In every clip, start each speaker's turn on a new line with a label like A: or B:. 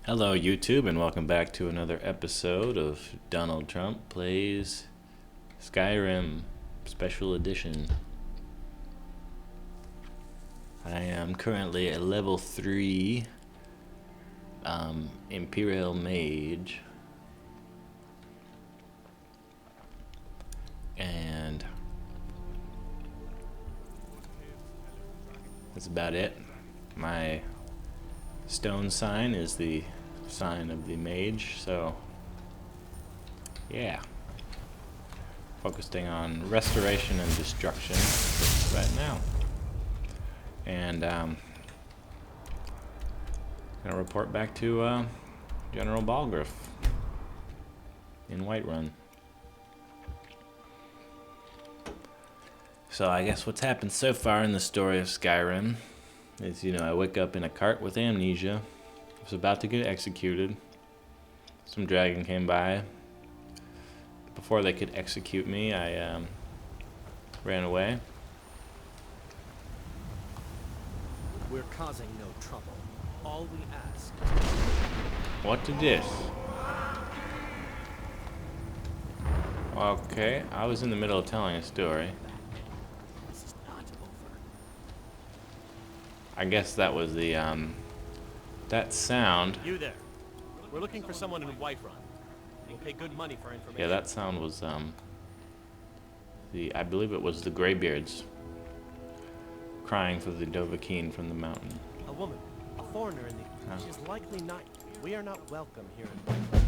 A: Hello, YouTube, and welcome back to another episode of Donald Trump Plays Skyrim Special Edition. I am currently a level 3 Imperial Mage, and that's about it. My stone sign is the sign of the mage, so yeah, focusing on restoration and destruction right now, and gonna report back to General Balgriff in Whiterun. So I guess what's happened so far in the story of Skyrim is, I wake up in a cart with amnesia. I was about to get executed. Some dragon came by. Before they could execute me, I ran away.
B: We're causing no trouble. All we ask.
A: What did this? Okay, I was in the middle of telling a story.
B: This is not over.
A: I guess that was the that sound.
B: You there. We're looking for someone in Whiterun. We'll pay good money for information.
A: Yeah, that sound was I believe it was the Greybeards crying for the Dovahkiin from the mountain.
B: A woman, a foreigner in the...
A: Huh?
B: She's likely not... We are not welcome here in Whiterun.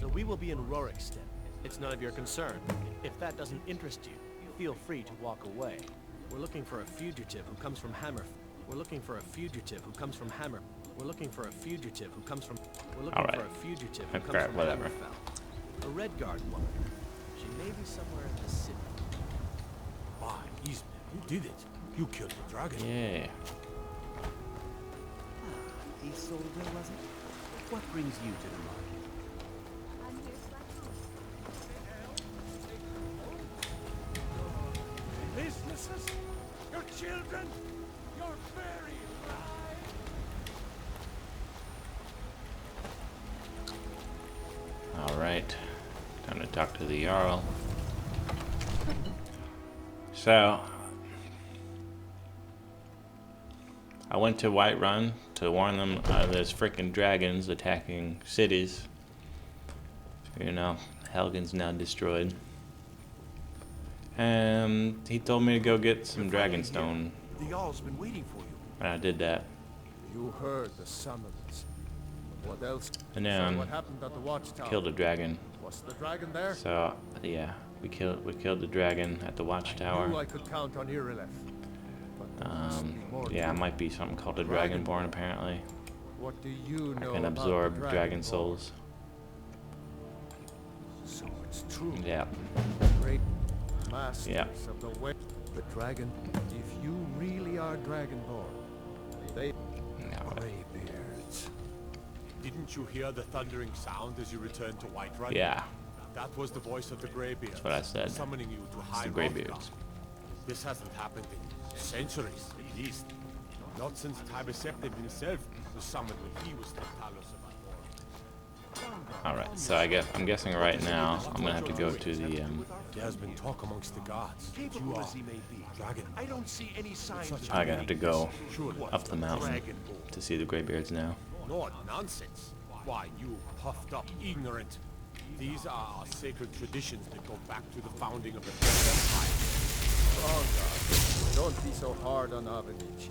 B: So we will be in Rorikstead. It's none of your concern. If that doesn't interest you, feel free to walk away. We're looking for a fugitive who comes from Hammer. We're looking for a fugitive who comes from Hammer. We're looking for a fugitive who comes from... We're looking for a fugitive who comes from
A: whatever.
B: Hammerfell. A Redguard woman. She may be somewhere in the city.
C: Why, Eastman, you did it. You killed the dragon.
A: Yeah.
B: Isolde, was it? What brings you to the market?
C: Businesses, your children, your very lives.
A: Alright. Time to talk to the Jarl. So, I went to Whiterun to warn them there's freaking dragons attacking cities. Helgen's now destroyed. And he told me to go get some dragonstone.
C: The Jarl's been waiting for you.
A: And I did that.
C: You heard the summons. What else?
A: And then
C: what happened at the watchtower?
A: killed a dragon.
C: Was the dragon there?
A: So, yeah, we killed the dragon at the
C: I
A: watchtower.
C: knew I could count on Irileth. But there must be more to
A: Yeah, it
C: it.
A: might be something called a
C: Dragonborn.
A: Dragonborn, apparently.
C: What do you
A: I
C: know
A: can
C: about
A: absorb
C: the
A: dragon
C: Dragonborn?
A: souls.
C: So it's true.
A: Yeah.
C: Great masters
A: Yeah.
C: of the way. The dragon. If you really are Dragonborn, they Greybeards.
D: Didn't you hear the thundering sound as you returned to Whiterun?
A: Yeah,
D: That was the voice of the Greybeards.
A: that's what I said.
D: Summoning you to
A: It's
D: High
A: the Greybeards.
D: This hasn't happened in centuries, at least. Not since Tibeseptim himself was summoned when he was the Talos of Alor.
A: Alright, so I'm guessing right now I'm gonna have to go to the
D: There has been talk amongst the guards that you
B: Capable
D: are
B: as he may be,
D: dragon.
B: I don't see any signs of...
A: I'm gonna have to go
D: Surely
A: up the mountain
D: Dragonborn.
A: to see the Greybeards now.
D: Not nonsense. Why, you puffed up ignorant. These are our sacred traditions that go back to the founding of the First Empire.
C: Don't be so hard on Avenich.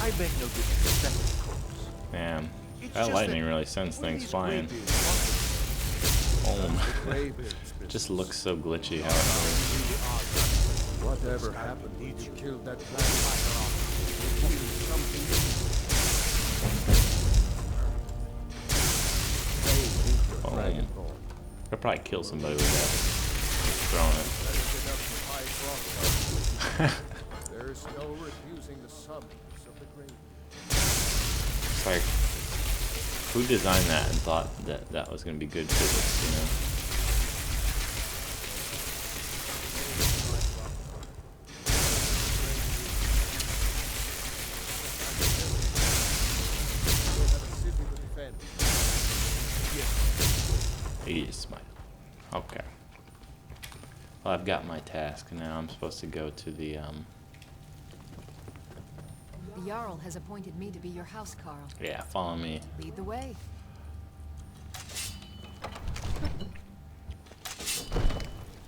B: I beg no disrespect, of course.
A: Man,
B: It's
A: that
B: just
A: lightning
B: that
A: really sends
B: when
A: things
B: these
A: flying.
B: Greybeards
A: Boom.
C: Greybeards.
A: Just looks so glitchy how it moves.
C: Whatever happened when you killed that dragon?
A: Boom. I'll probably kill somebody with that. Throwing it.
C: There's no refusing the summons of the great.
A: It's like, who designed that and thought that that was going to be good physics,
C: defend.
A: He is smite. Okay. Well, I've got my task now. I'm supposed to go to the
E: The Jarl has appointed me to be your house, Carl.
A: yeah, follow me.
E: Lead the way.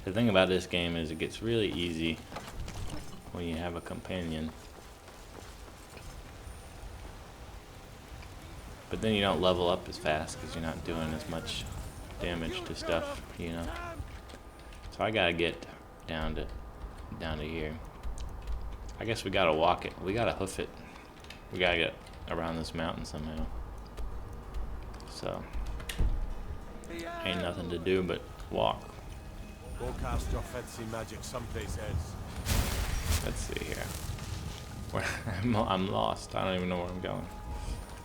A: The thing about this game is it gets really easy when you have a companion. But then you don't level up as fast because you're not doing as much damage to stuff, you know. So I gotta get down to here. I guess we gotta walk it. We gotta hoof it. We gotta get around this mountain somehow. So ain't nothing to do but walk.
D: Go cast your fancy magic someplace else.
A: Let's see here. Where I'm lost. I don't even know where I'm going.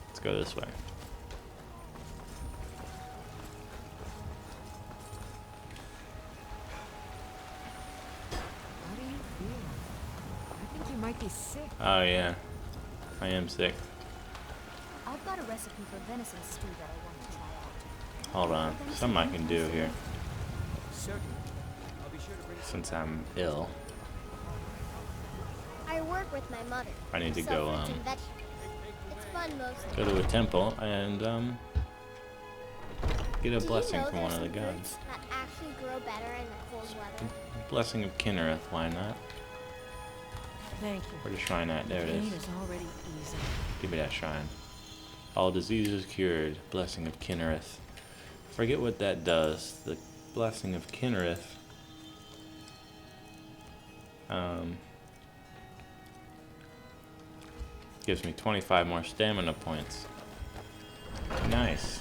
A: Let's go this way.
E: How do you feel? I think you might be sick.
A: Oh yeah, I am sick.
F: I've got a recipe for venison stew that I want to try out.
A: Hold on, something I can do here
C: Certainly. I'll be sure to bring
A: since I'm ill.
F: I work with my mother.
A: I need to
F: Sell
A: go
F: fruits and vegetables. It's fun mostly.
A: go to a temple and get a
F: Do
A: blessing
F: you know
A: from one of the
F: there's some
A: gods.
F: fruits that actually grow better in the cold weather?
A: Blessing of Kinnereth, why not?
E: Thank you.
A: Where's the shrine at? There it
E: Pain
A: is.
E: is already easing.
A: Give me that shrine. All diseases cured. Blessing of Kinnereth. Forget what that does. The blessing of Kinnereth. Gives me 25 more stamina points. Nice.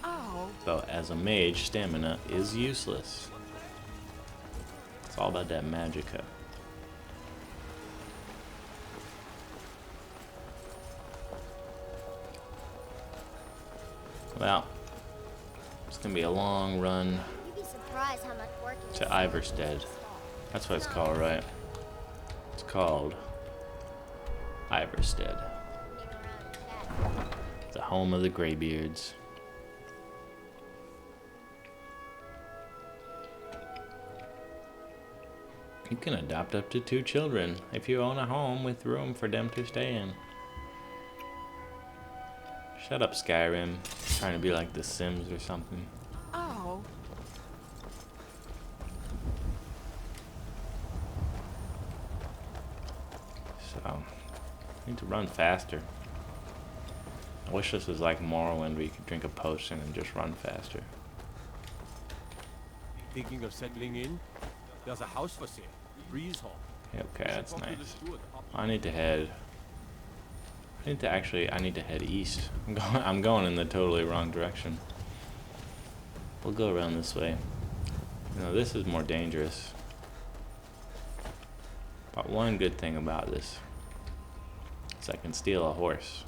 E: Oh,
A: Though as a mage, stamina is useless. It's all about that magicka. Well, it's gonna be a long run
F: You'd be surprised how much work it is
A: to Iverstead. That's what it's called, right? It's called Iverstead, the home of the Greybeards. You can adopt up to 2 children if you own a home with room for them to stay in. Shut up, Skyrim. Trying to be like The Sims or something.
E: oh.
A: So, I need to run faster. I wish this was like Morrowind where you could drink a potion and just run faster.
D: Thinking of settling in? There's a house for sale. Breeze Hall.
A: Yeah, okay, that's
D: Talk to the
A: nice.
D: steward.
A: I need to head. I need to head east. I'm going in the totally wrong direction. We'll go around this way. You know, this is more dangerous. But one good thing about this is I can steal a horse.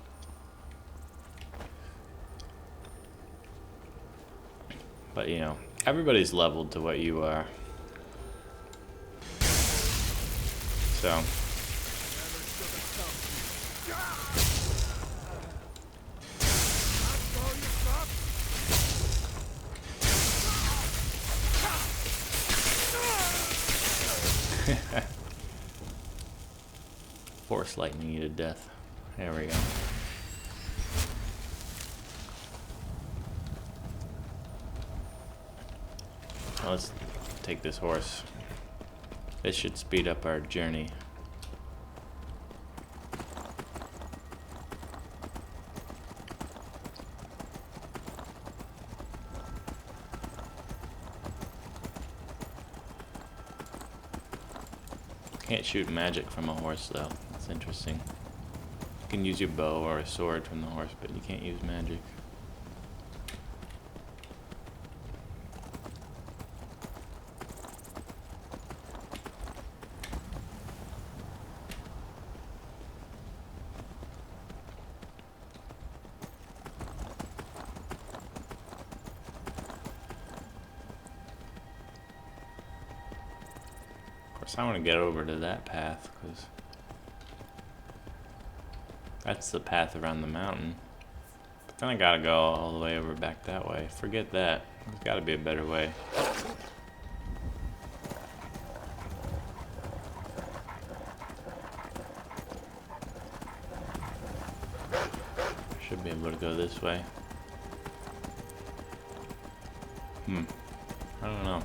A: But you know, everybody's leveled to what you are. So force lightning you to death. There we go. Well, let's take this horse. This should speed up our journey. Can't shoot magic from a horse though. That's interesting. You can use your bow or a sword from the horse, but you can't use magic. Of course, I want to get over to that path because That's the path around the mountain. But then I gotta go all the way over back that way. Forget that. There's gotta be a better way. Should be able to go this way. I don't know.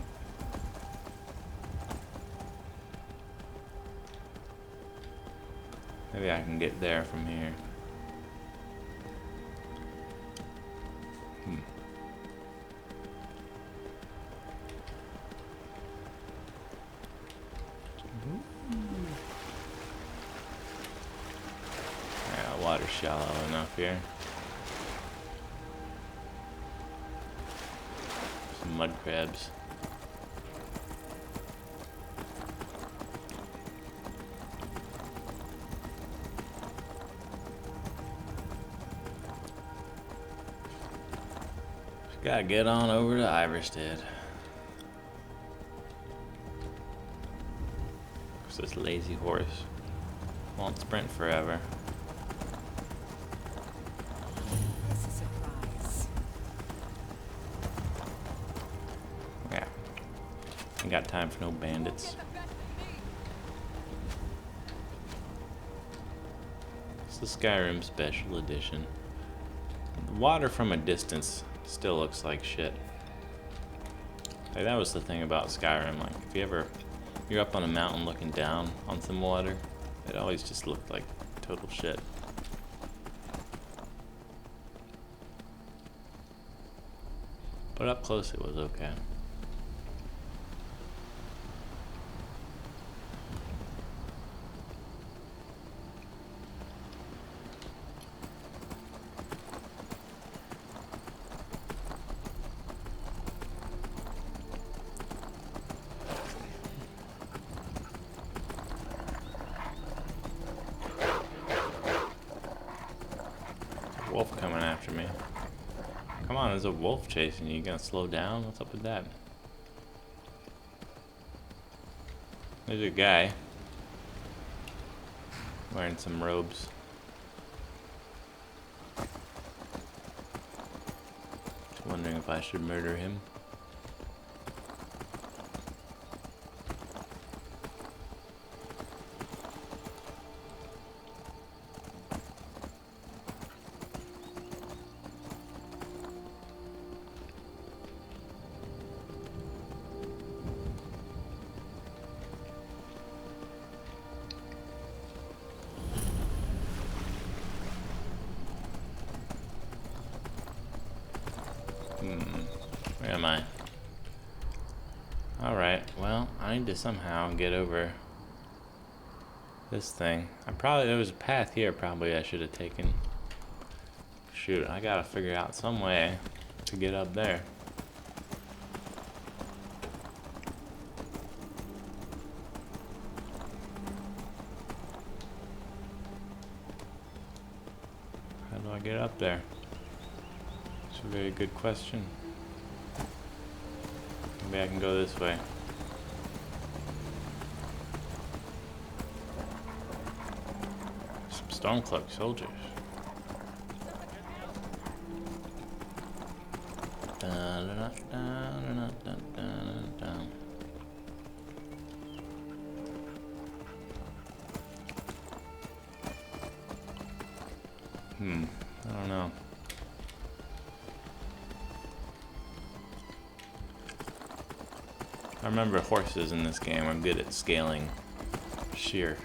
A: Maybe I can get there from here. Yeah, water's shallow enough here. Some mud crabs. Gotta get on over to Iverstead. This lazy horse won't sprint forever.
E: That's a surprise.
A: Yeah. Ain't got time for no bandits. It's the Skyrim Special Edition. The water from a distance still looks like shit. Like, that was the thing about Skyrim. Like, if you're up on a mountain looking down on some water, it always just looked like total shit. But up close it was okay. Wolf coming after me. Come on, there's a wolf chasing you. You gonna slow down? What's up with that? There's a guy wearing some robes. Just wondering if I should murder him. Where am I? Alright, well, I need to somehow get over this thing. There was a path here probably I should have taken. Shoot, I gotta figure out some way to get up there. How do I get up there? It's a very good question. Maybe I can go this way. Some Stormcloak soldiers. I don't know. I remember horses in this game are good at scaling sheer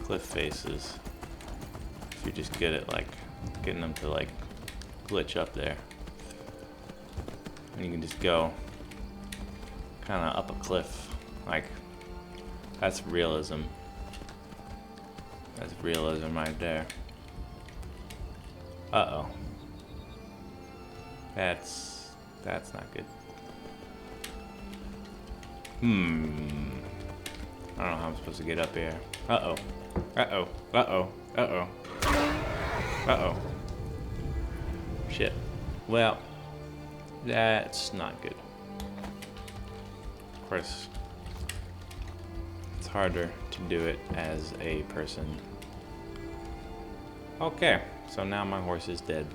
A: cliff faces. If you're just good at like getting them to like glitch up there. And you can just go kind of up a cliff. Like, that's realism. That's realism right there. Uh-oh. That's not good. I don't know how I'm supposed to get up here. Uh-oh. Uh-oh. Uh-oh. Uh-oh. Uh-oh. Shit. Well, that's not good. Of course, it's harder to do it as a person Okay, so now my horse is dead.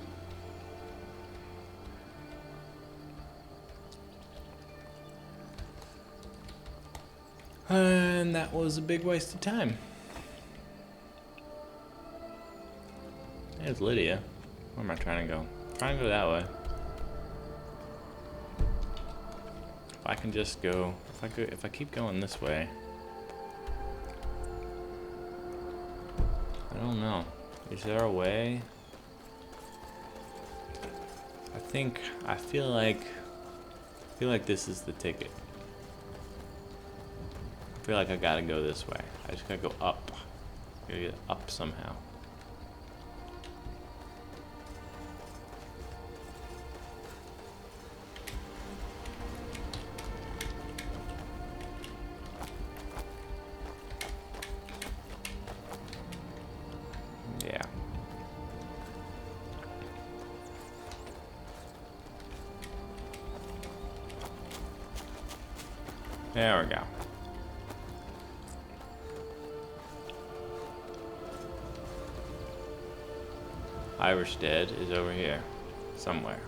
A: And that was a big waste of time. There's Lydia. Where am I trying to go? I'm trying to go that way. If I can just go, if I keep going this way. I don't know. Is there a way? I feel like this is the ticket. I feel like I gotta go this way. I just gotta go up. Gotta get up somehow. Yeah. There we go. Iverstead is over here, somewhere.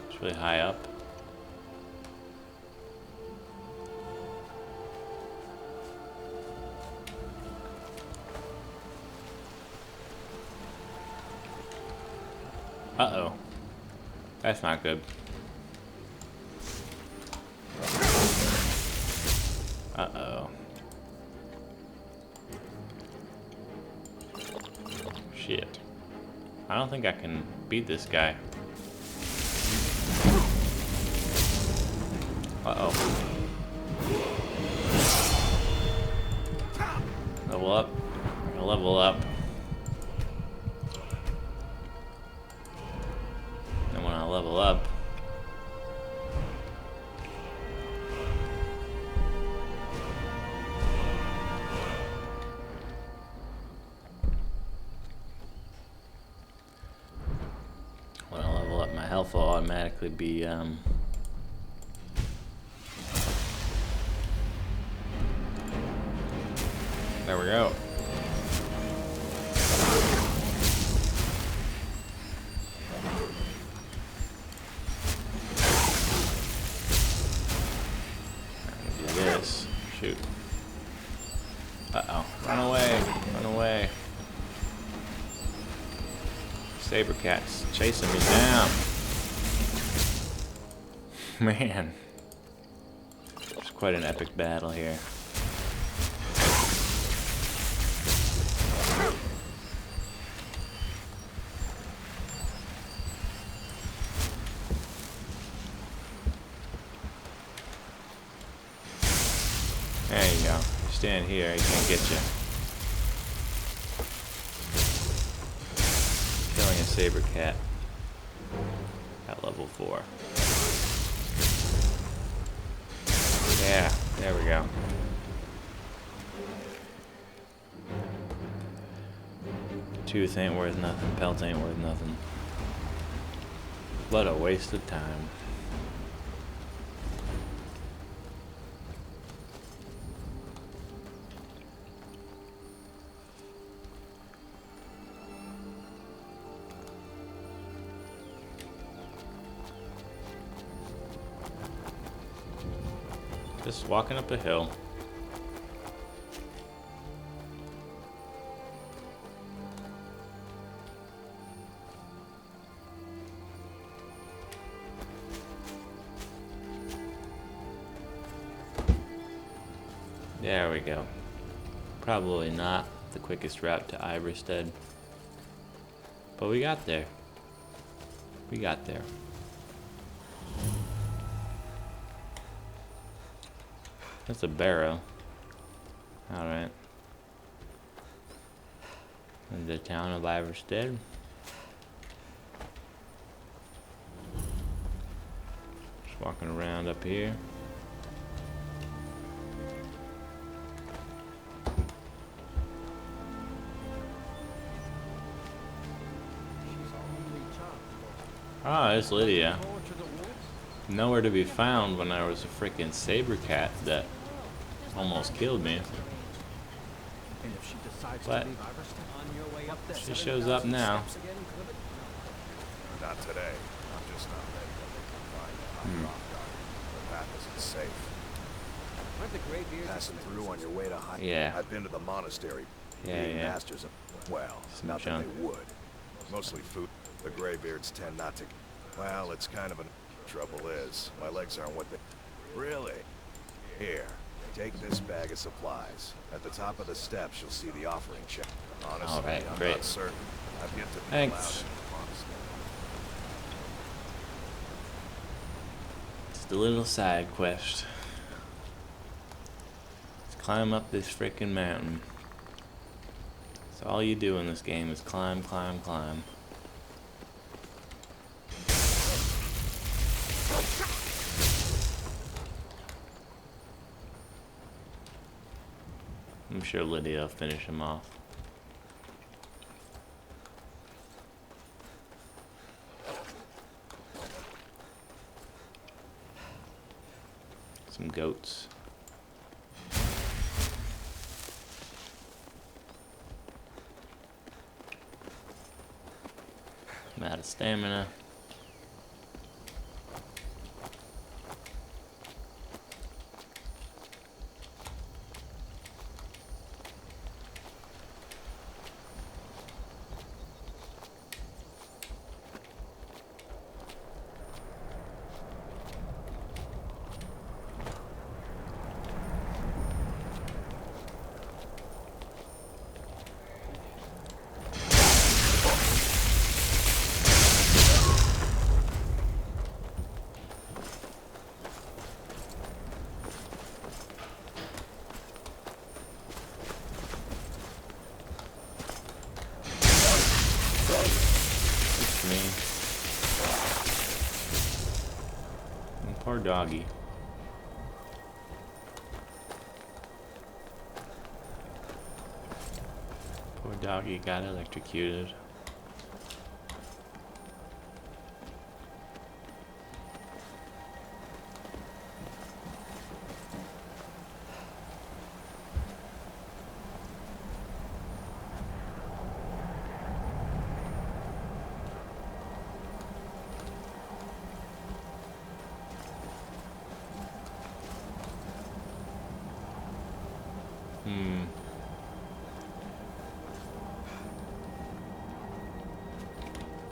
A: It's really high up. Uh-oh. That's not good. Uh-oh. Shit. I don't think I can beat this guy. Uh-oh. Level up. Level up. And when I level up, my health will automatically be there we go. Do this. Shoot. Uh-oh. Run away. Run away. Saber cat's chasing me down. Man. It's quite an epic battle here. There you go. Stand here, he can't get you. Killing a saber cat at level 4. Yeah, there we go. Tooth ain't worth nothing, pelt ain't worth nothing. What a waste of time. Just walking up a hill. There we go. Probably not the quickest route to Iverstead, but we got there. We got there. That's a barrow. Alright. In the town of Iverstead. Just walking around up here. Ah, it's Lydia. Nowhere to be found when I was a freaking saber cat that almost killed me.
C: And
B: if she decides
A: What?
B: to leave Iverson. On your way up the
A: She shows up now.
B: steps again, Clifford?
G: Not today. I'm just not ready to find a hot rock garden. The path isn't safe.
B: Aren't the Greybeards
G: Passing through on your way to high.
A: Yeah.
G: I've been to the monastery.
A: Yeah,
G: The
A: yeah.
G: masters of, well,
A: Some
G: not that
A: junk.
G: they would. Mostly food. The Greybeards tend not to. Well, it's kind of a. Trouble is, my legs aren't what they. Really? Here, take this bag of supplies. At the top of the steps, you'll see the offering check. Honestly,
A: All right,
G: I'm
A: great.
G: not certain. I've yet to be
A: Thanks.
G: allowed into the monastery.
A: It's the little side quest. Let's climb up this freaking mountain. So all you do in this game is climb, climb, climb. I'm sure Lydia will finish him off. Some goats. I'm out of stamina. It's me. And poor doggy. Poor doggy got electrocuted.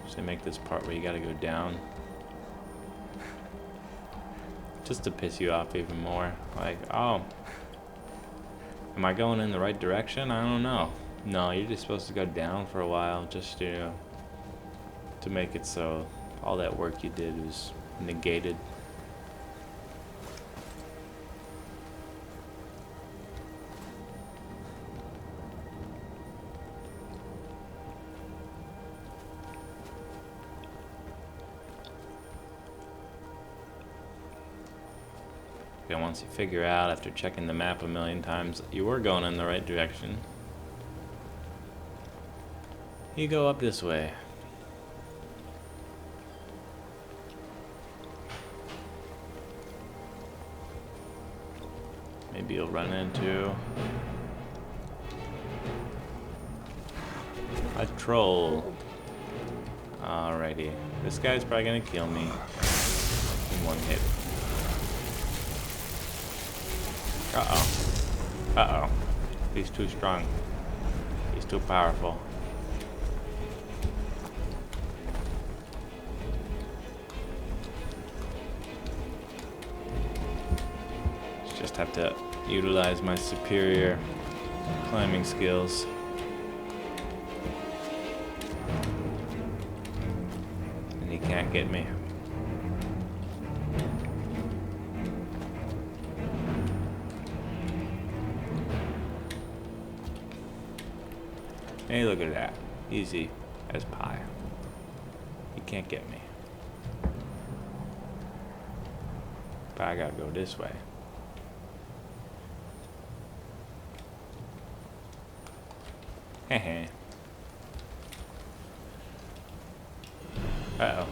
A: Should I make this part where you gotta go down? Just to piss you off even more. Like, oh. Am I going in the right direction? I don't know. No, you're just supposed to go down for a while, just, you know, to make it so all that work you did was negated. And once you figure out, after checking the map a million times, you were going in the right direction, you go up this way. Maybe you'll run into a troll. Alrighty. This guy's probably gonna kill me in one hit. Uh-oh. Uh-oh. He's too strong. He's too powerful. Just have to utilize my superior climbing skills. And he can't get me. Hey, look at that. Easy as pie. He can't get me. But I gotta go this way. Heh. Uh-oh.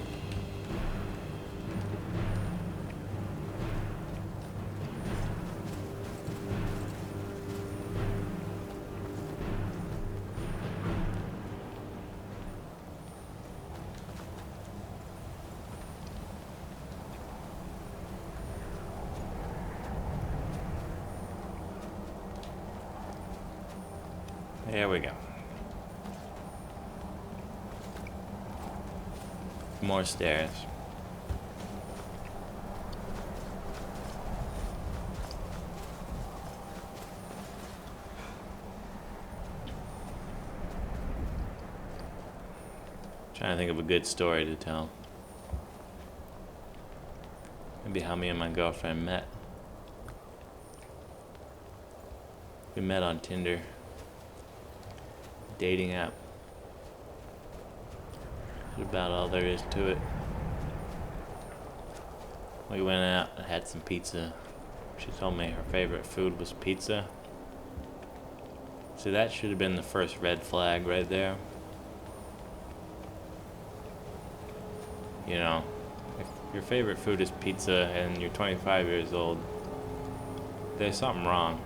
A: There we go. More stairs. Trying to think of a good story to tell. Maybe how me and my girlfriend met. We met on Tinder. Dating app. That's about all there is to it. We went out and had some pizza. She told me her favorite food was pizza. See, that should have been the first red flag right there. You know, if your favorite food is pizza and you're 25 years old, there's something wrong.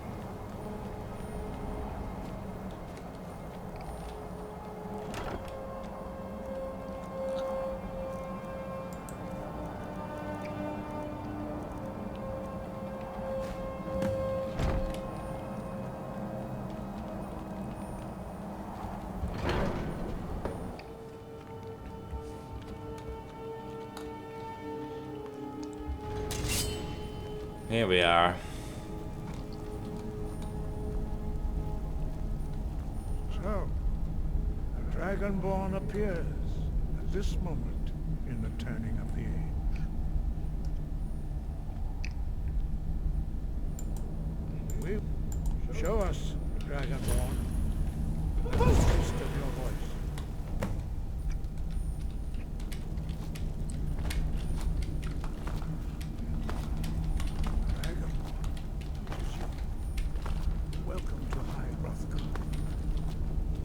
A: Here we are.
C: So, the Dragonborn appears at this moment in the turning of the age. Show us, Dragonborn, the taste of your voice.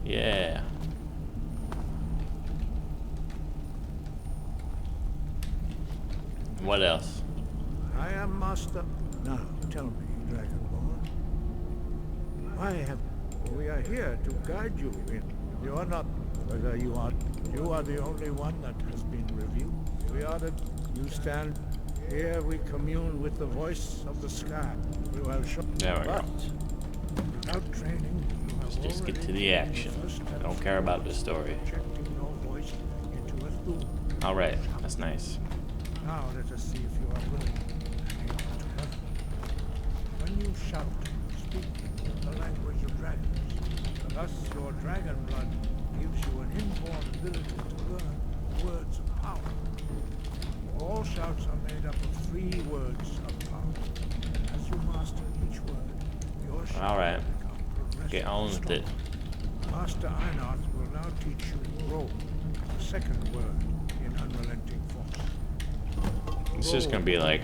A: Yeah. What else?
C: I am Master. Now, tell me, Dragonborn. We are here to guide you in. You are not, whether you are the only one that has been revealed. We are that you stand here, we commune with the voice of the sky. You have shown.
A: There we go.
C: Without training, you have
A: Let's just get to the action. I don't care about the story. Alright, that's nice.
C: Now let us see if you are willing and able to learn. When you shout, speak the language of dragons. Thus your dragon blood gives you an inborn ability to learn words of power. All shouts are made up of 3 words of power. As you master each word, your shout
A: Alright.
C: will become progressively
A: Get on with it.
C: stronger. Master Einarth will now teach you roll, the second word in unrelenting force.
A: It's just gonna be like,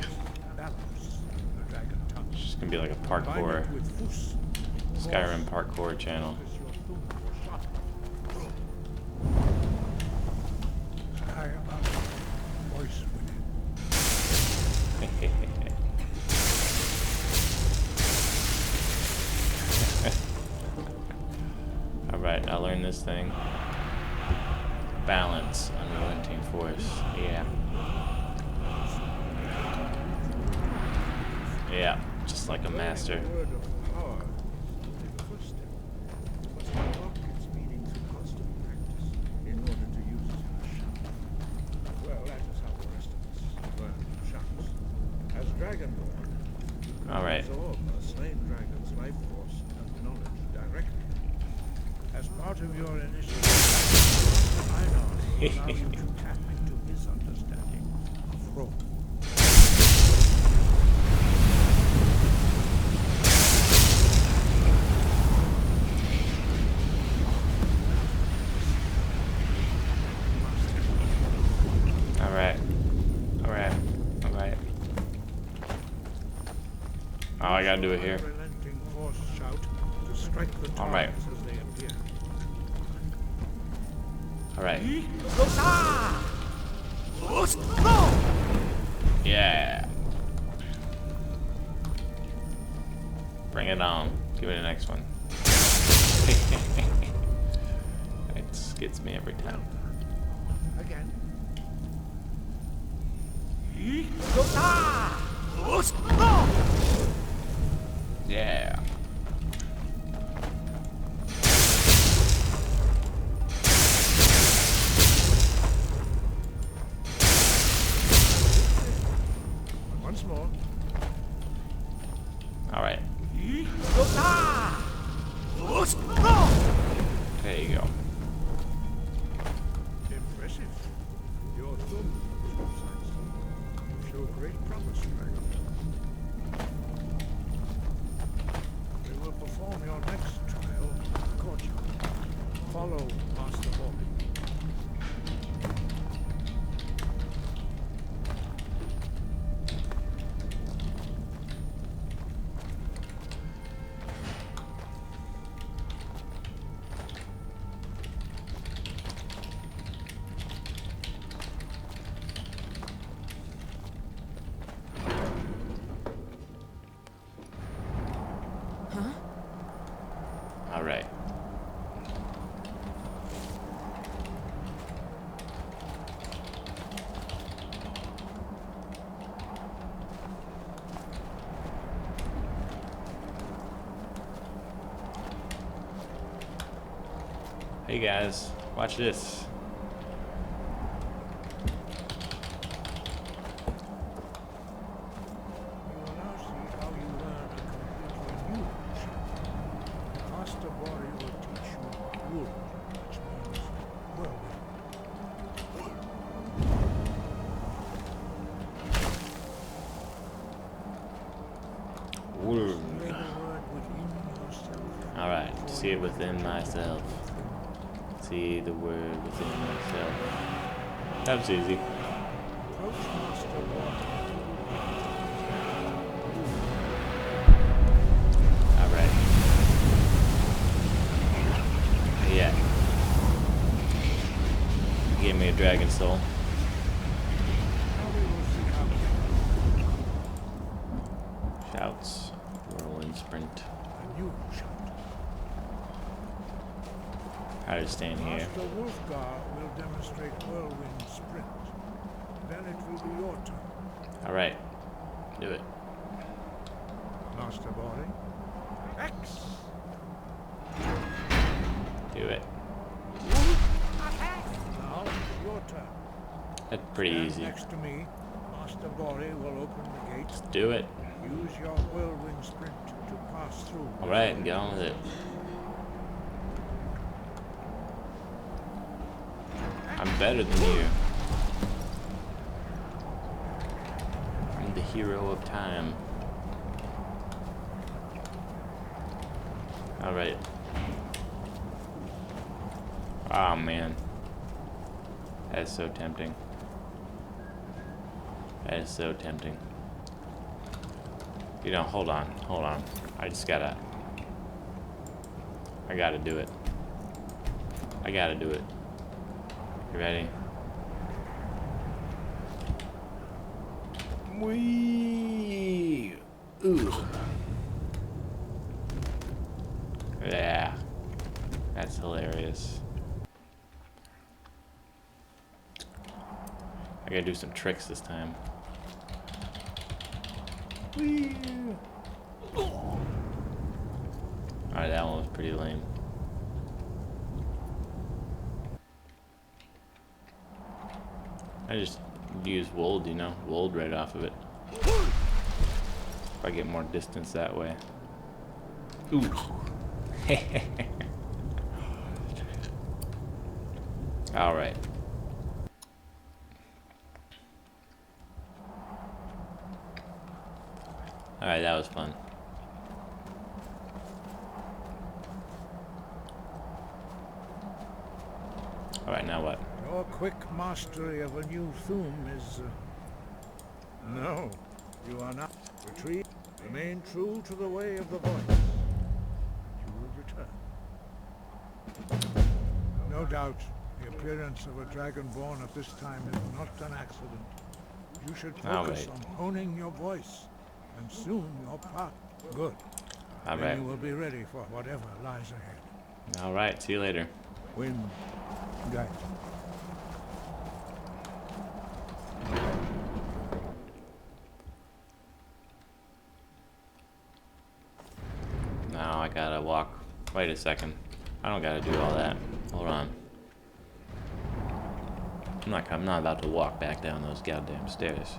C: Balance, the dragon tongue.
A: it's just gonna be like a
C: Combine
A: parkour,
C: it with Fus,
A: Skyrim parkour channel.
C: as your thumb or shot. High above, voice within.
A: Alright, I'll learn this thing. Balance, unrelenting force. Yeah. Yeah, just like a master.
C: Word of power is only the first step. You must unlock its meaning through constant practice in order to use it in a shout. Well, that is how the rest of us learn shouts. As Dragonborn, you can
A: Alright.
C: absorb a slain dragon's life force and knowledge directly. As part of your initiative, Einar will allow you to tap into his understanding of role.
A: Alright. Alright. Alright. Oh, I gotta do it here.
C: Unrelenting force shout to strike the
A: All right.
C: targets as they appear.
A: Alright. Yeah. Bring it on. Give me the next one. It gets me every time.
C: Again.
A: Yeah. There you go.
C: Impressive. Your thumb was precise. You show great promise, Dragon. We will perform your next trial in the courtyard. Follow Master Bobby.
A: All right. Hey guys, watch this.
C: You will now see how you learn a completely new shot. Master Bori will teach you wood, which means whirlwind.
A: Word.
C: Say the word within yourself.
A: All right, see it within myself. See the word within myself. That was easy.
C: Approach Master Bori.
A: All right. Yeah. He gave me a dragon soul.
C: Now we will see how
A: Shouts. Whirlwind sprint.
C: a new shot.
A: How to stand here.
C: Master Wolfgar will demonstrate whirlwind sprint. Then it will be your turn.
A: All right. Do it.
C: Master Bori. X.
A: Do it.
C: Now your turn.
A: That's pretty
C: Stand
A: easy.
C: next to me. Master Bori will open the gates.
A: Do it.
C: Use your whirlwind sprint to pass through.
A: All right, get on with it. I'm better than you. I'm the hero of time. All right. Oh man, that is so tempting. That is so tempting. You know, hold on. I gotta do it. I gotta do it. You ready? Wee! Ooh. Yeah. That's hilarious. I gotta do some tricks this time. Wee! Alright, that one was pretty lame. I just use wold, you know, wold right off of it. If I get more distance that way. Ooh. All right. All right, that was fun. All right, now what?
C: Your quick mastery of a new thum is... No, you are not. Retreat. Remain true to the way of the voice. You will return. No doubt, the appearance of a dragonborn at this time is not an accident. You should focus on honing your voice, and soon your path. Good.
A: All
C: Then
A: right.
C: you will be ready for whatever lies ahead.
A: All right, see you later.
C: Wind. Guide.
A: Now I gotta walk. Wait a second. I don't gotta do all that. Hold on. I'm not about to walk back down those goddamn stairs.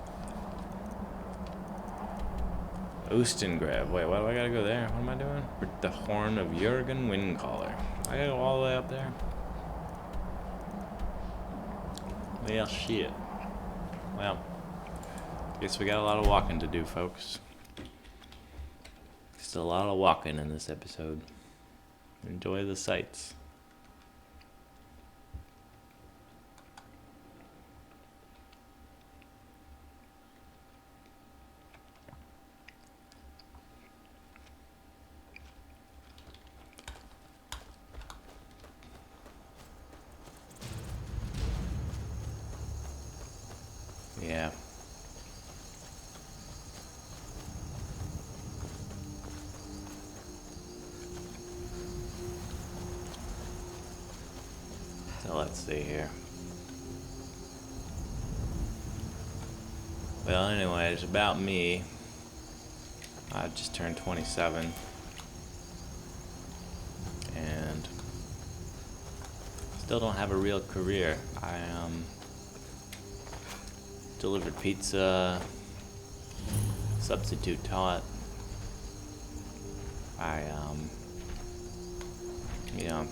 A: Oostengrave. Wait, why do I gotta go there? What am I doing? The Horn of Jurgen Windcaller. I gotta go all the way up there? Well, shit. Well, guess we got a lot of walking to do, folks. Just a lot of walking in this episode. Enjoy the sights. Yeah. So let's see here. Well, anyways, about me. I just turned 27. And still don't have a real career. I delivered pizza, substitute taught. I you know,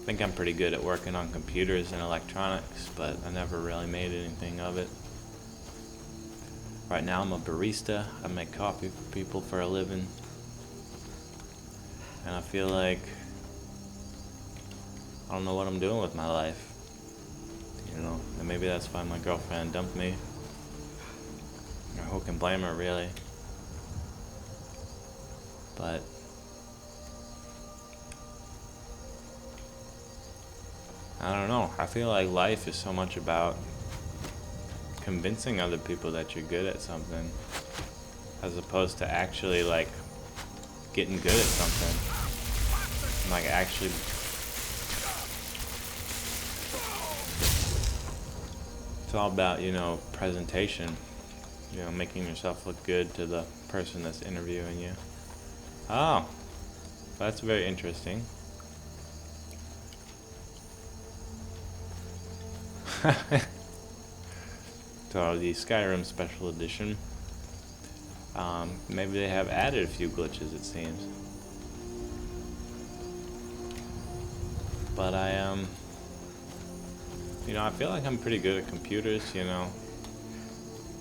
A: think I'm pretty good at working on computers and electronics, but I never really made anything of it. Right now I'm a barista. I make coffee for people for a living. And I feel like I don't know what I'm doing with my life. You know, and maybe that's why my girlfriend dumped me. Or who can blame her, really? But I don't know. I feel like life is so much about convincing other people that you're good at something, as opposed to actually like getting good at something. Like actually it's all about, you know, presentation. You know, making yourself look good to the person that's interviewing you. Oh, that's very interesting. So the Skyrim Special Edition. Maybe they have added a few glitches, it seems. But you know, I feel like I'm pretty good at computers, you know.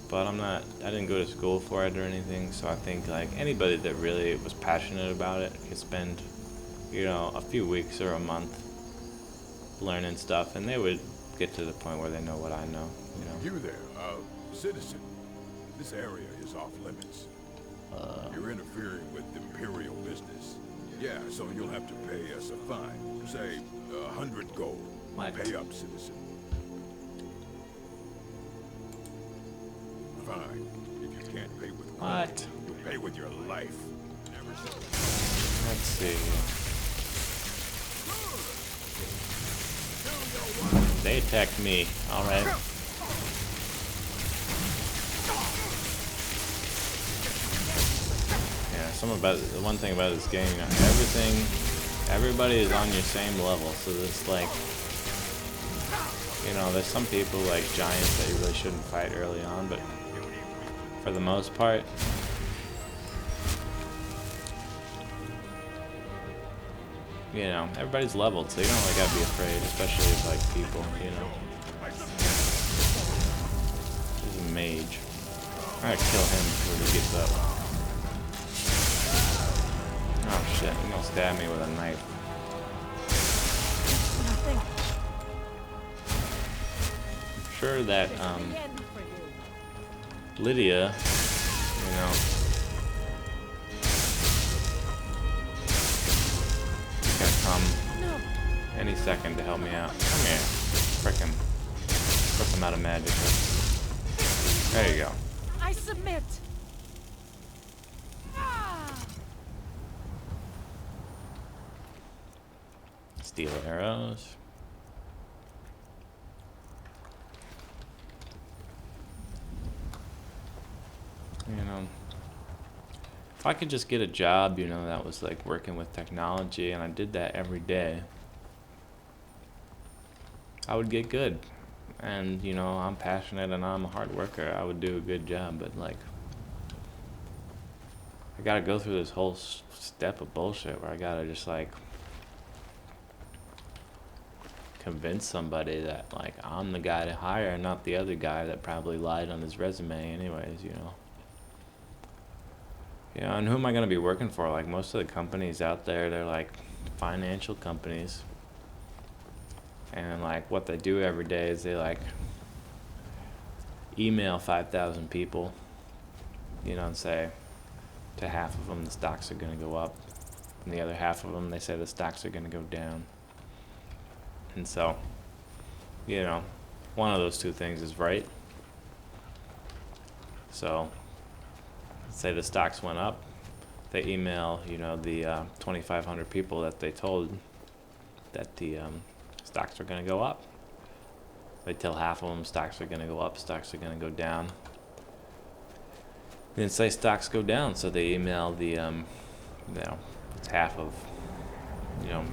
A: But I didn't go to school for it or anything, so I think like anybody that really was passionate about it could spend, you know, a few weeks or a month learning stuff, and they would get to the point where they know what I know, you know.
H: You there, citizen. This area is off limits. You're interfering with imperial business. Yeah, so you'll have to pay us a fine. Say, 100 gold.
A: What?
H: Pay up, citizen. Fine. If you can't pay with gold,
A: What?
H: you'll pay with your life.
A: Let's see. They attacked me. Alright. The one thing about this game, you know, everybody is on your same level, so it's like, you know, there's some people like giants that you really shouldn't fight early on, but for the most part, you know, everybody's leveled, so you don't really gotta be afraid, especially if like people, you know. This is a mage. I'm gonna kill him before he gets up. Oh shit, he's gonna stab me with a knife.
E: Nothing.
A: I'm sure that, Lydia, you know, is gonna come any second to help me out. Come here. Frickin'. Put them out of magic. There you go.
E: I submit.
A: Steel arrows. You know, if I could just get a job, you know, that was like working with technology, and I did that every day, I would get good. And, you know, I'm passionate and I'm a hard worker. I would do a good job, but like, I gotta go through this whole step of bullshit where I gotta just like convince somebody that like I'm the guy to hire, not the other guy that probably lied on his resume anyways, you know. Yeah, and who am I gonna be working for? Like most of the companies out there, they're like financial companies. And like what they do every day is they like email 5,000 people, you know, and say to half of them the stocks are going to go up, and the other half of them they say the stocks are going to go down. And so, you know, one of those two things is right. So, say the stocks went up, they email, you know, the 2,500 people that they told that the stocks are going to go up. They tell half of them stocks are going to go up, stocks are going to go down. Then say stocks go down, so they email the, you know, it's half of, you know,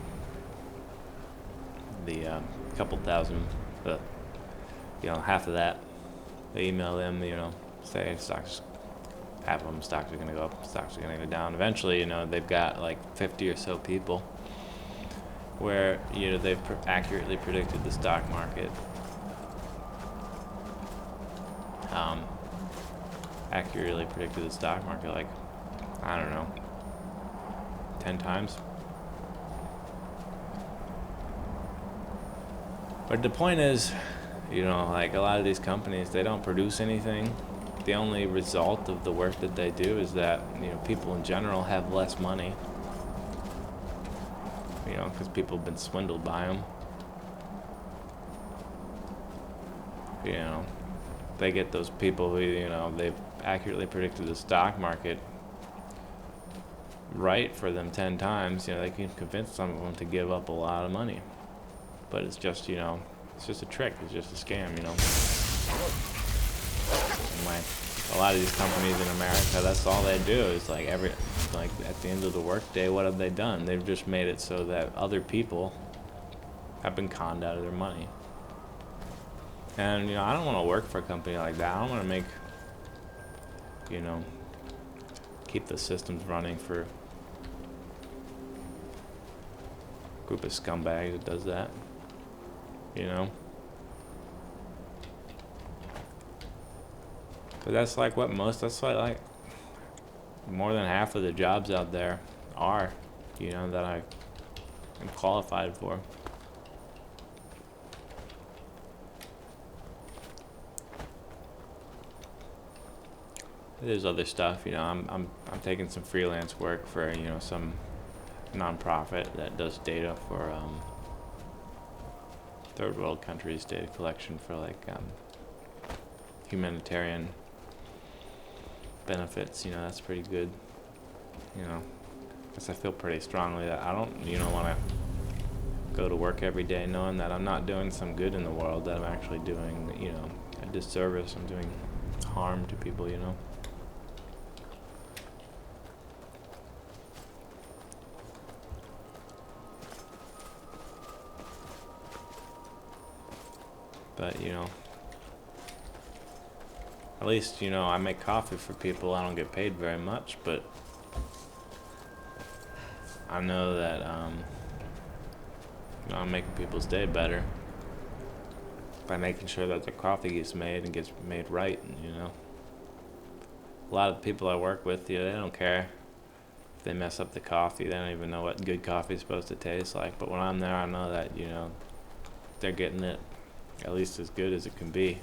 A: the couple thousand, you know, half of that. They email them, you know, say stocks, half of them stocks are going to go up, stocks are going to go down. Eventually, you know, they've got like 50 or so people where, you know, they've accurately predicted the stock market. Accurately predicted the stock market, like, I don't know, 10 times. But the point is, you know, like a lot of these companies, they don't produce anything. The only result of the work that they do is that, you know, people in general have less money. You know, because people have been swindled by them. You know, they get those people who, you know, they've accurately predicted the stock market right for them 10 times. You know, they can convince some of them to give up a lot of money. But it's just, you know, it's just a trick. It's just a scam, you know. And like a lot of these companies in America, that's all they do is like at the end of the workday, what have they done? They've just made it so that other people have been conned out of their money. And, you know, I don't want to work for a company like that. I don't want to make, you know, keep the systems running for a group of scumbags that does that, you know. But that's like what that's what like more than half of the jobs out there are, you know, that I am qualified for. There's other stuff, you know. I'm taking some freelance work for, you know, some nonprofit that does data for third world countries, data collection for like humanitarian benefits. You know, that's pretty good. You know, because I feel pretty strongly that I don't, you know, want to go to work every day knowing that I'm not doing some good in the world, that I'm actually doing, you know, a disservice. I'm doing harm to people, you know. But, you know, at least, you know, I make coffee for people. I don't get paid very much, but I know that, you know, I'm making people's day better by making sure that the coffee gets made and gets made right, you know. A lot of the people I work with, you know, they don't care if they mess up the coffee. They don't even know what good coffee is supposed to taste like. But when I'm there, I know that, you know, they're getting it at least as good as it can be,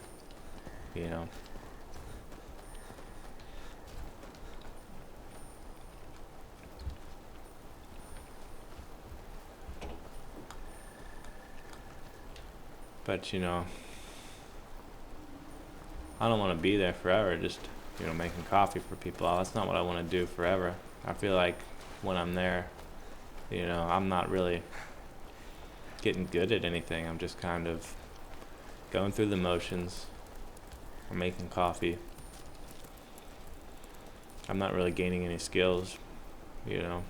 A: you know. But, you know, I don't want to be there forever, just, you know, making coffee for people. That's not what I want to do forever. I feel like when I'm there, you know, I'm not really getting good at anything. I'm just kind of going through the motions. I'm making coffee. I'm not really gaining any skills, you know.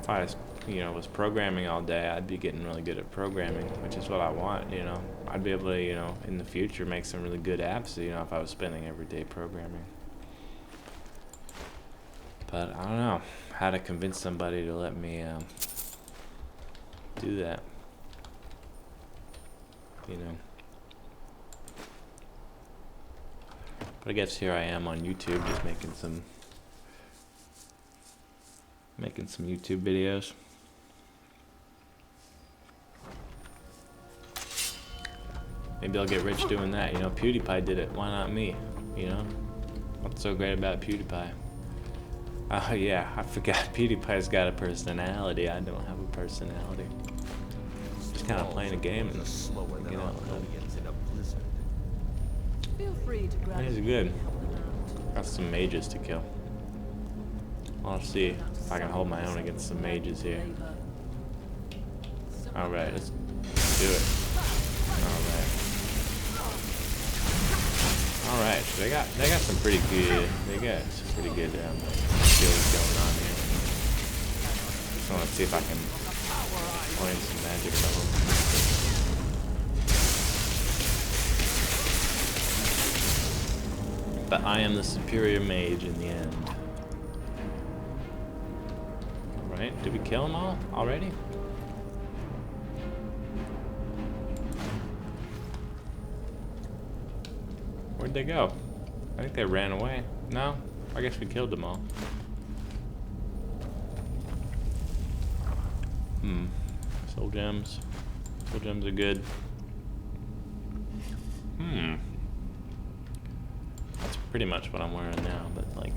A: If I, you know, was programming all day, I'd be getting really good at programming, which is what I want, you know. I'd be able to, you know, in the future make some really good apps, you know, if I was spending every day programming. But I don't know how to convince somebody to let me do that. You know. But I guess here I am on YouTube, just making some YouTube videos. Maybe I'll get rich doing that. You know, PewDiePie did it. Why not me? You know? What's so great about PewDiePie? Oh yeah, I forgot PewDiePie's got a personality. I don't have a personality. Just kind of playing a game and, you know.
E: Feel free to grab
A: He's good. Got some mages to kill. I'll see if I can hold my own against some mages here. Alright, let's do it. Alright, so they got some pretty good skills going on here. Just want to see if I can learn some magic from them. But I am the superior mage in the end. Alright, did we kill them all already? Where'd they go? I think they ran away. No? I guess we killed them all. Soul gems. Soul gems are good. That's pretty much what I'm wearing now, but like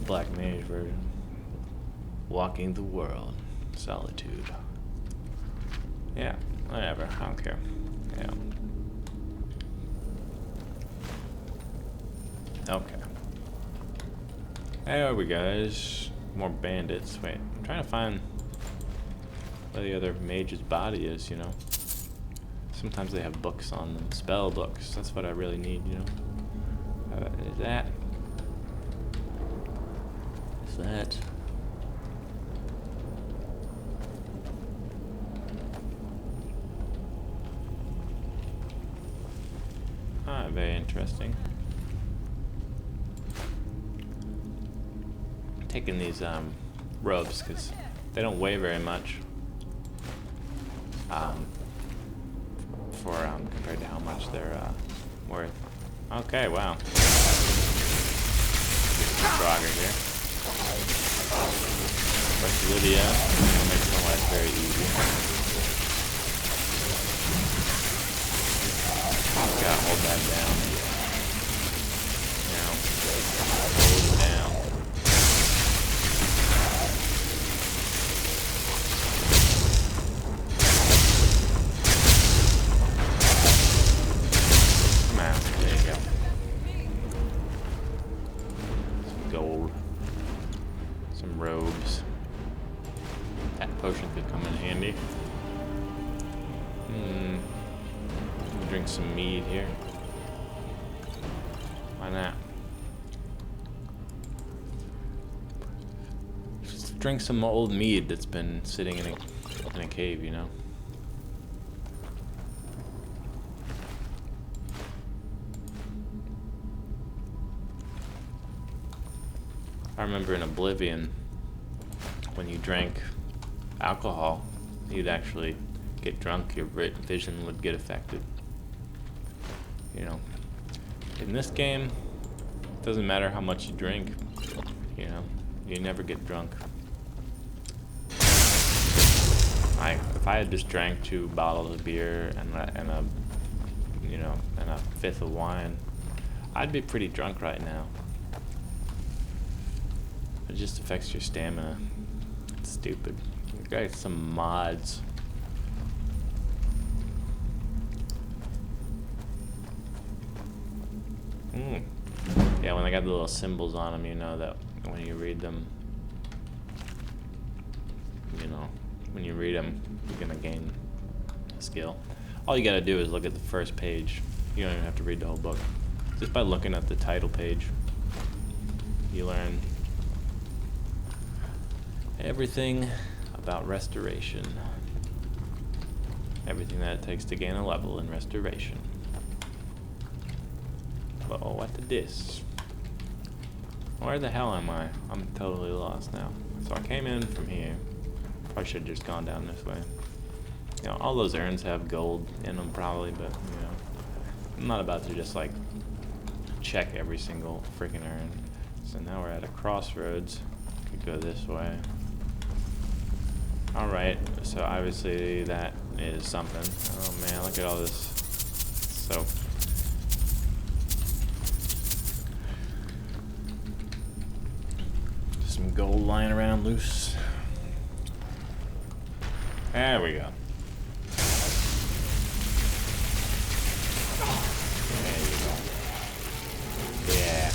A: Black Mage version. Walking the world. Solitude. Yeah, whatever. I don't care. Yeah. Okay. There we go. There's more bandits. Wait, I'm trying to find where the other mage's body is, you know. Sometimes they have books on them. Spell books. That's what I really need, you know. Is that? Is that? Ah, very interesting. I'm taking these robes because they don't weigh very much. Compared to how much they're worth. Okay, wow. Stronger here. First Lydia, it'll make my life very easy. Gotta hold that down. Now, hold it down. Come on, there you go. Some gold. Some robes. That potion could come in handy. Drink some mead here. Why not? Just drink some old mead that's been sitting in a cave, you know. I remember in Oblivion, when you drank alcohol, you'd actually get drunk, your vision would get affected. You know, in this game, it doesn't matter how much you drink, you know, you never get drunk. If I had just drank 2 bottles of beer and a fifth of wine, I'd be pretty drunk right now. It just affects your stamina. It's stupid. You got some mods. Yeah, when they got the little symbols on them, you know that when you read them, you're gonna gain a skill. All you gotta do is look at the first page. You don't even have to read the whole book. Just by looking at the title page, you learn everything about restoration. Everything that it takes to gain a level in restoration. Uh-oh, what did this? Where the hell am I? I'm totally lost now. So I came in from here. Probably should have just gone down this way. You know, all those urns have gold in them probably, but, you know, I'm not about to just, like, check every single freaking urn. So now we're at a crossroads. Could go this way. Alright, so obviously that is something. Oh man, look at all this. So some gold lying around loose. There we go. There you go. Yeah.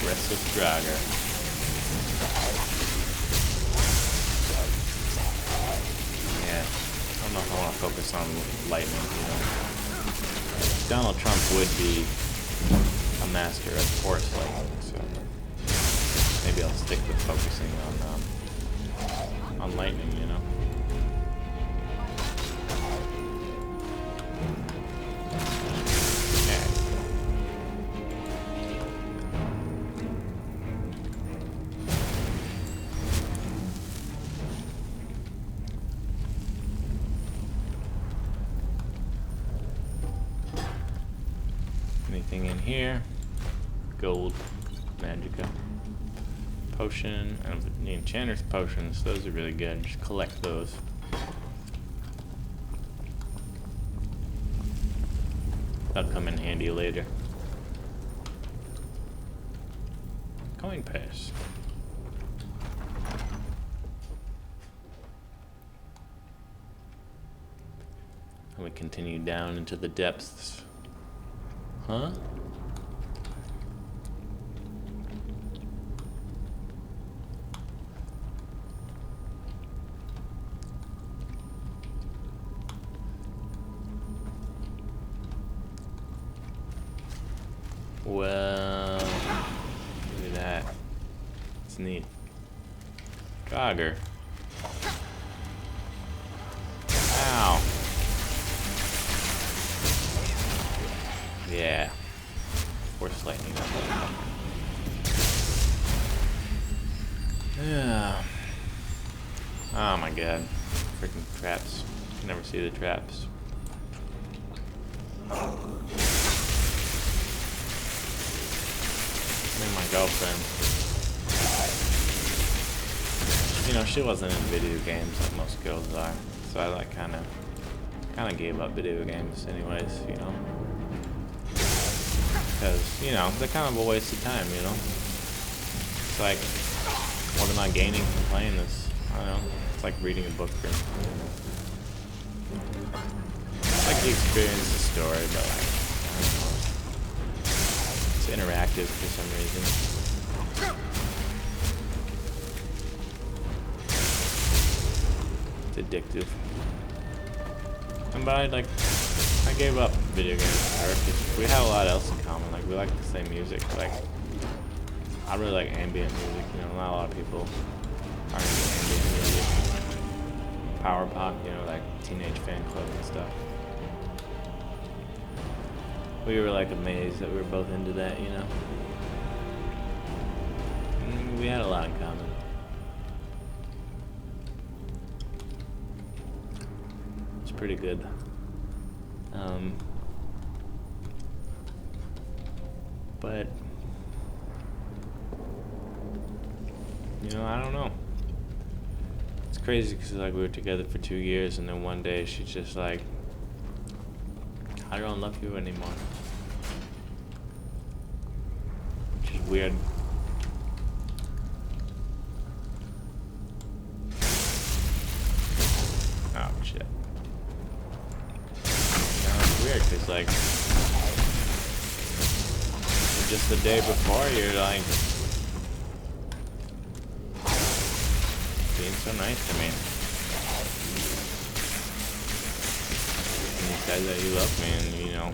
A: Restless Draugr. Yeah, I don't know if I want to focus on lightning, you know. Donald Trump would be a master of horse lightning, so maybe I'll stick with focusing on lightning, you know. Anything in here? Gold, magicka, potion, and the enchanter's potions. Those are really good. Just collect those. That'll come in handy later. Coin purse. And we continue down into the depths. Huh? Well, look at that. It's neat. Draugr. Ow. Yeah. Force lightning. Yeah. Oh my god. Freaking traps. You never see the traps. And my girlfriend. You know, she wasn't in video games like most girls are. So I like kinda gave up video games anyways, you know. Because, you know, they're kind of a waste of time, you know? It's like, what am I gaining from playing this? I don't know. It's like reading a book or... It's like the experience, the story, but like, I don't know. It's interactive for some reason. It's addictive. But I gave up video games with her because we have a lot else in common. Like, we like the same music. Like, I really like ambient music. You know, not a lot of people are into ambient music. Power pop, you know, like Teenage Fan Club and stuff. We were like amazed that we were both into that, you know. And we had a lot in common. It's pretty good. But, you know, I don't know. It's crazy because like we were together for 2 years and then one day she's just like, I don't love you anymore. Which is weird. Oh shit. It's weird because like just the day before you're like being so nice to me. And you said that you love me and you know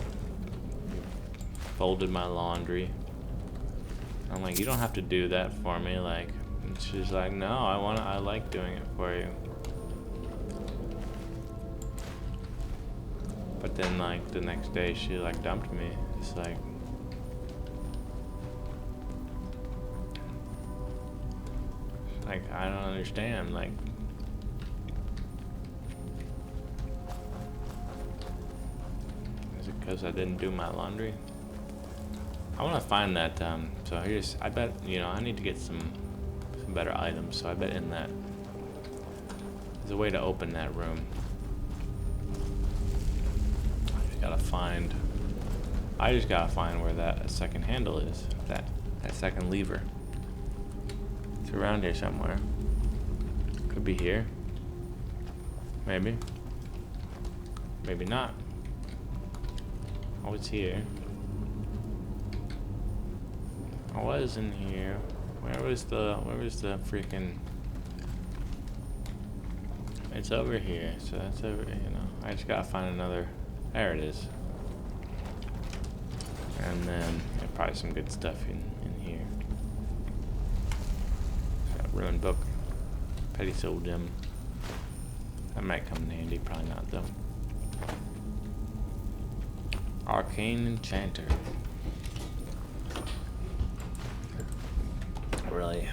A: folded my laundry. I'm like, you don't have to do that for me, like, and she's like, no, I like doing it for you. But then like the next day she like dumped me. It's like I don't understand. Like, is it because I didn't do my laundry? I want to find that. So here's. I bet I need to get some better items. So I bet in that there's a way to open that room. I just gotta find where that second handle is. That second lever. It's around here somewhere. Could be here. Maybe. Maybe not. Oh, it's here. I was in here. Where was the freaking... It's over here. So that's over, I just gotta find another... There it is. And then probably some good stuff in here. Got a ruined book. Petty soul gem. That might come in handy. Probably not though. Arcane enchanter. Really,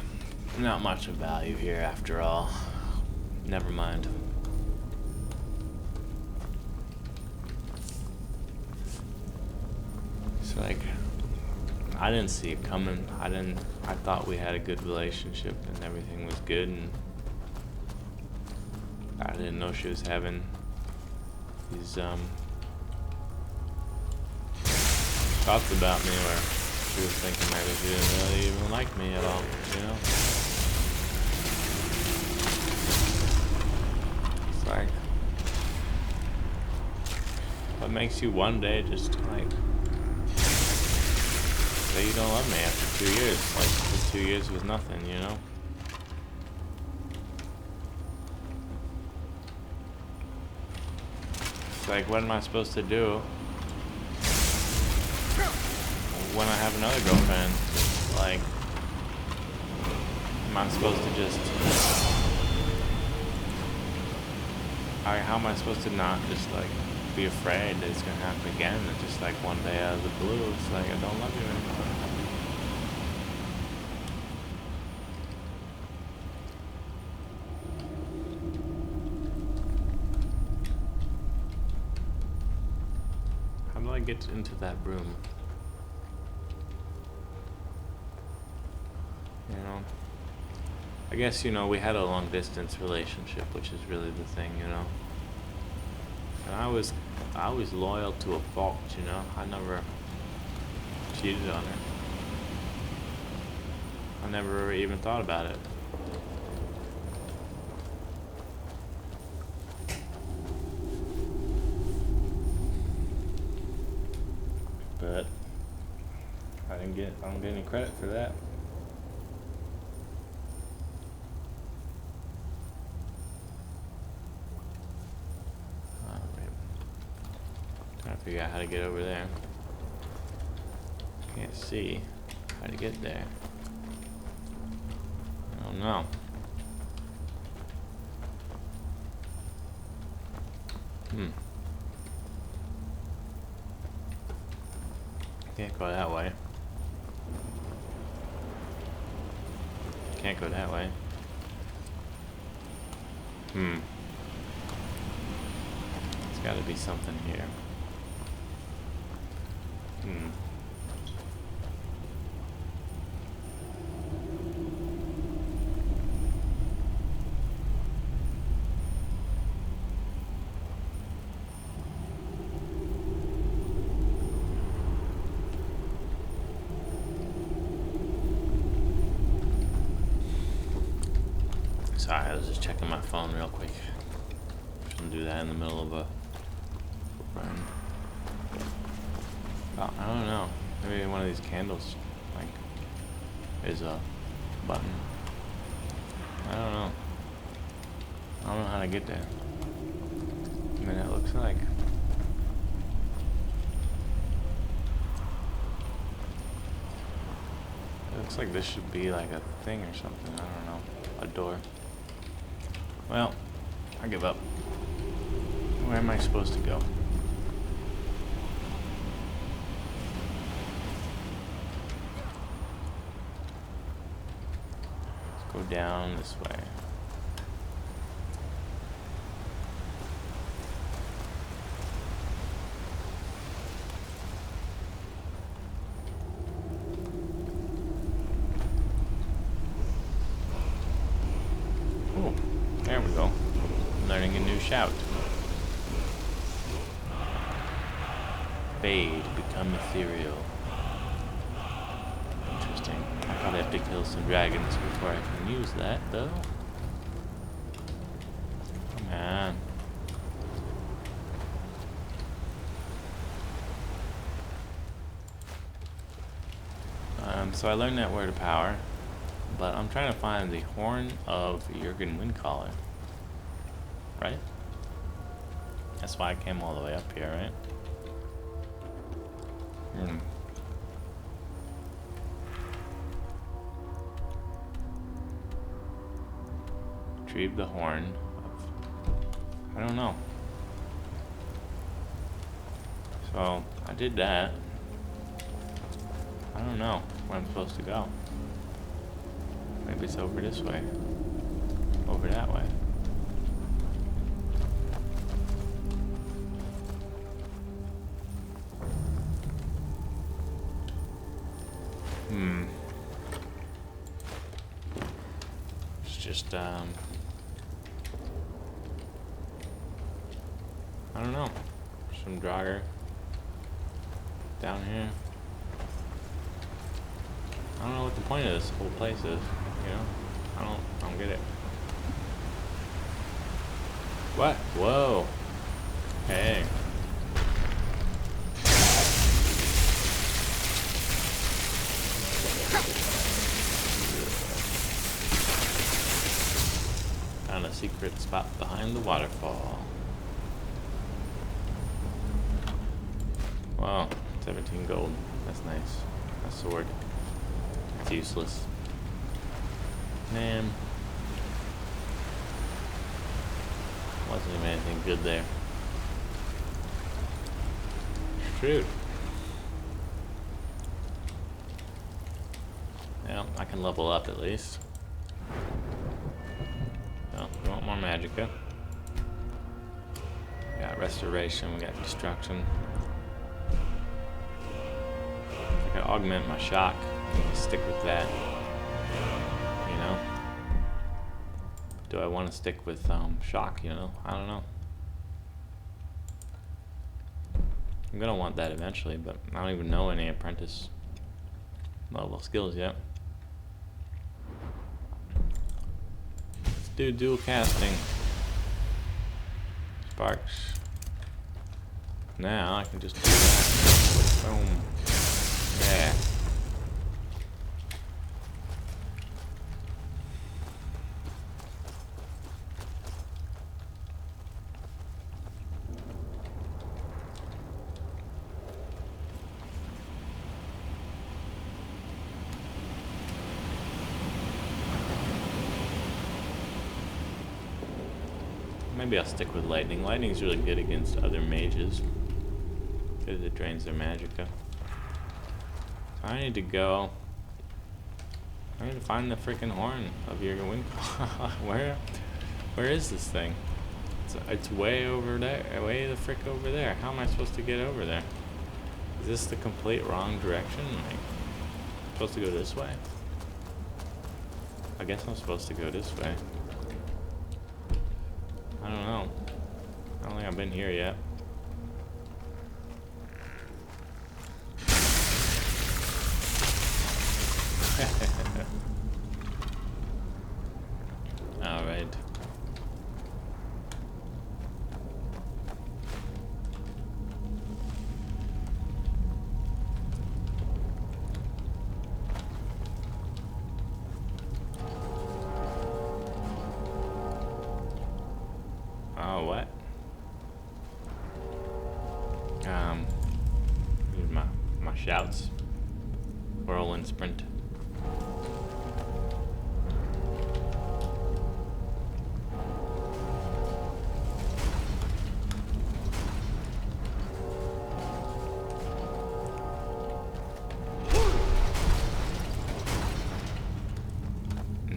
A: not much of value here after all. Never mind. Like, I didn't see it coming. I thought we had a good relationship and everything was good, and I didn't know she was having these thoughts about me, where she was thinking maybe she didn't really even like me at all, It's like, what makes you one day just like say you don't love me after 2 years? Like, the 2 years was nothing, It's like, what am I supposed to do when I have another girlfriend? Like, am I supposed to just... how am I supposed to not just, like, be afraid that it's gonna happen again, and just like one day out of the blue it's like I don't love you anymore. How do I get into that room? I guess we had a long distance relationship, which is really the thing, and I was loyal to a fault, I never cheated on her. I never even thought about it. But I don't get any credit for that. Figure out how to get over there. Can't see how to get there. I don't know. Can't go that way. Can't go that way. There's gotta be something here. Sorry, I was just checking my phone real quick. Shouldn't do that in the middle of a run. Oh, I don't know. Maybe one of these candles, like, is a button. I don't know. I don't know how to get there. I mean, it looks like... It looks like this should be like a thing or something. I don't know. A door. Well, I give up. Where am I supposed to go? Go down this way. Oh, there we go. Learning a new shout. Fade, become ethereal. Interesting. I probably have to kill some dragons before I can use that, though. Come on. So I learned that word of power, but I'm trying to find the horn of Jurgen Windcaller. Right? That's why I came all the way up here, right? Retrieve the horn of... I don't know. So, I did that. I don't know where I'm supposed to go. Maybe it's over this way. Over that way. It's just, I don't know. Some drogger down here. I don't know what the point of this whole place is, you know? I don't get it. What? Whoa. Hey. Found a secret spot behind the waterfall. Wow, 17 gold. That's nice. A sword. It's useless. Man. Wasn't even anything good there. Shoot. Well, I can level up at least. Well, we want more magicka. We got restoration, we got destruction. I can augment my shock. I'm gonna stick with that. You know? Do I want to stick with shock, you know? I don't know. I'm gonna want that eventually, but I don't even know any apprentice level skills yet. Let's do dual casting. Sparks. Now I can just do that. Boom. Yeah. Maybe I'll stick with lightning. Lightning's really good against other mages because it drains their magicka. So I need to go. I need to find the freaking horn of Jurgen Windcaller. Where is this thing? It's way over there. Way the frick over there. How am I supposed to get over there? Is this the complete wrong direction? Like, supposed to go this way? I guess I'm supposed to go this way. I don't know. I don't think I've been here yet. All right. Oh, what? Here's my shouts. Whirlwind sprint.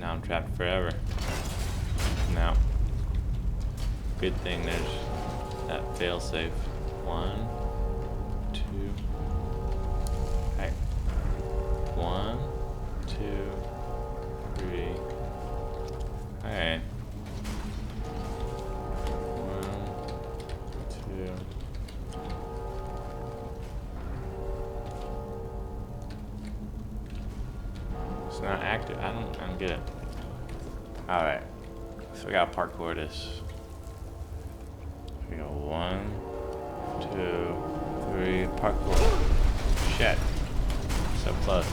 A: Now I'm trapped forever. No. Good thing there's that failsafe. 1, 2. Hey. 1, 2, 3. Hey. 1, 2. It's not active. I don't get it. All right. So we got parkour this. We go 1, 2, 3. Parkour. Shit. So close.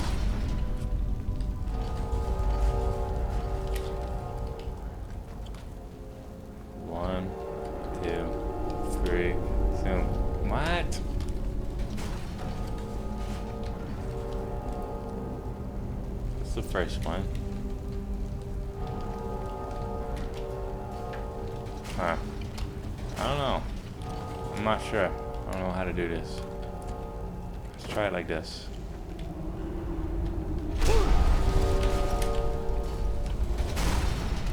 A: 1, 2, 3. So what? That's the first one. Huh. I don't know. I'm not sure. I don't know how to do this. Let's try it like this.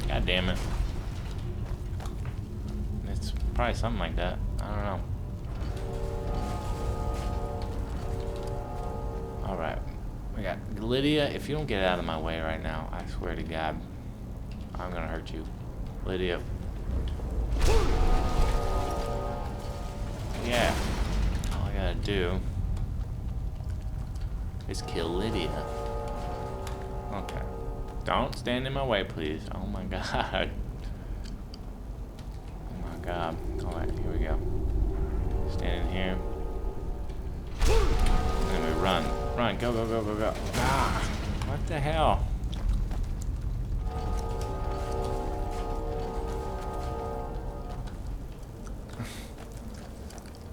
A: God damn it. It's probably something like that. I don't know. Alright. We got Lydia. If you don't get out of my way right now, I swear to God, I'm gonna hurt you. Lydia. Yeah. All I gotta do is kill Lydia. Okay. Don't stand in my way, please. Oh my God. Oh my God. Alright, here we go. Stand in here. And then we run. Run. Go, go, go, go, go. Ah. What the hell?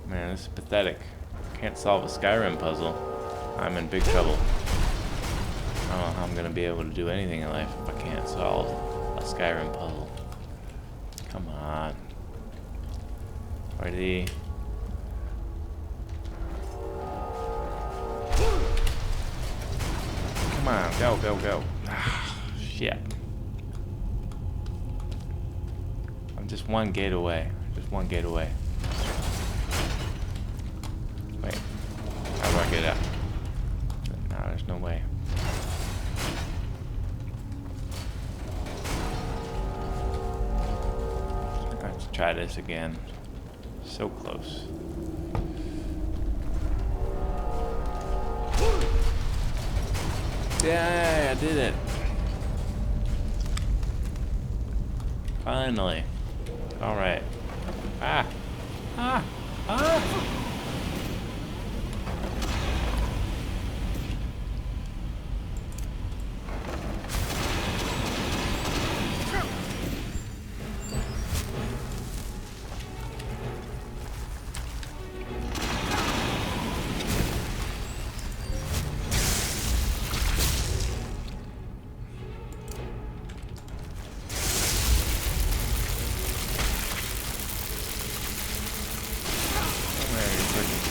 A: Man, this is pathetic. Can't solve a Skyrim puzzle. I'm in big trouble. I don't know how I'm gonna be able to do anything in life if I can't solve a Skyrim puzzle. Come on. Ready? Come on, go, go, go. Ah, shit. I'm just one gate away. Just one gate away. Wait. How do I get out? No, there's no way. Let's try this again. So close. Yeah, I did it. Finally. All right. Ah. Ah. Ah.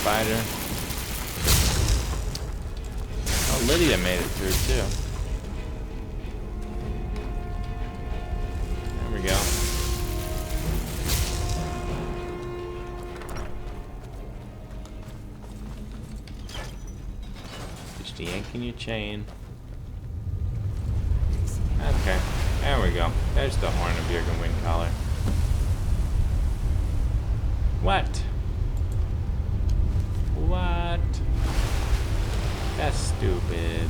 A: Spider. Oh, Lydia made it through too. There we go. Just yanking your chain. Okay, there we go. There's the horn of Jürgen Wing collar. What? What? That's stupid.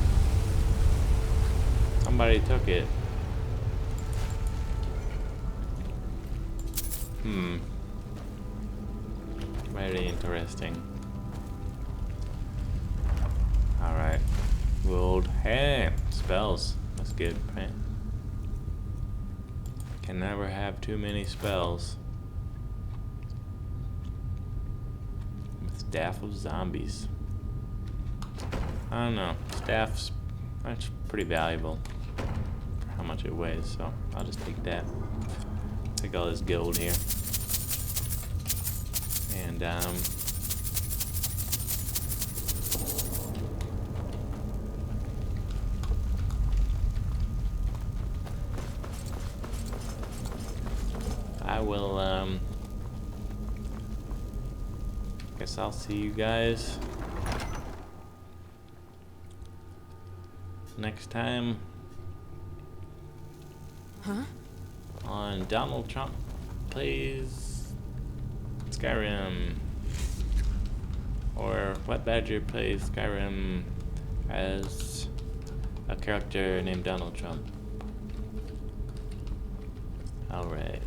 A: Somebody took it. Very interesting. Alright. World. Hey! Spells. That's good, right? Can never have too many spells. Staff of zombies. I don't know. Staff's that's pretty valuable for how much it weighs, so I'll just take that. Take all this gold here. And I will, guess I'll see you guys next time on Donald Trump Plays Skyrim, or Wet Badger plays Skyrim as a character named Donald Trump. Alright.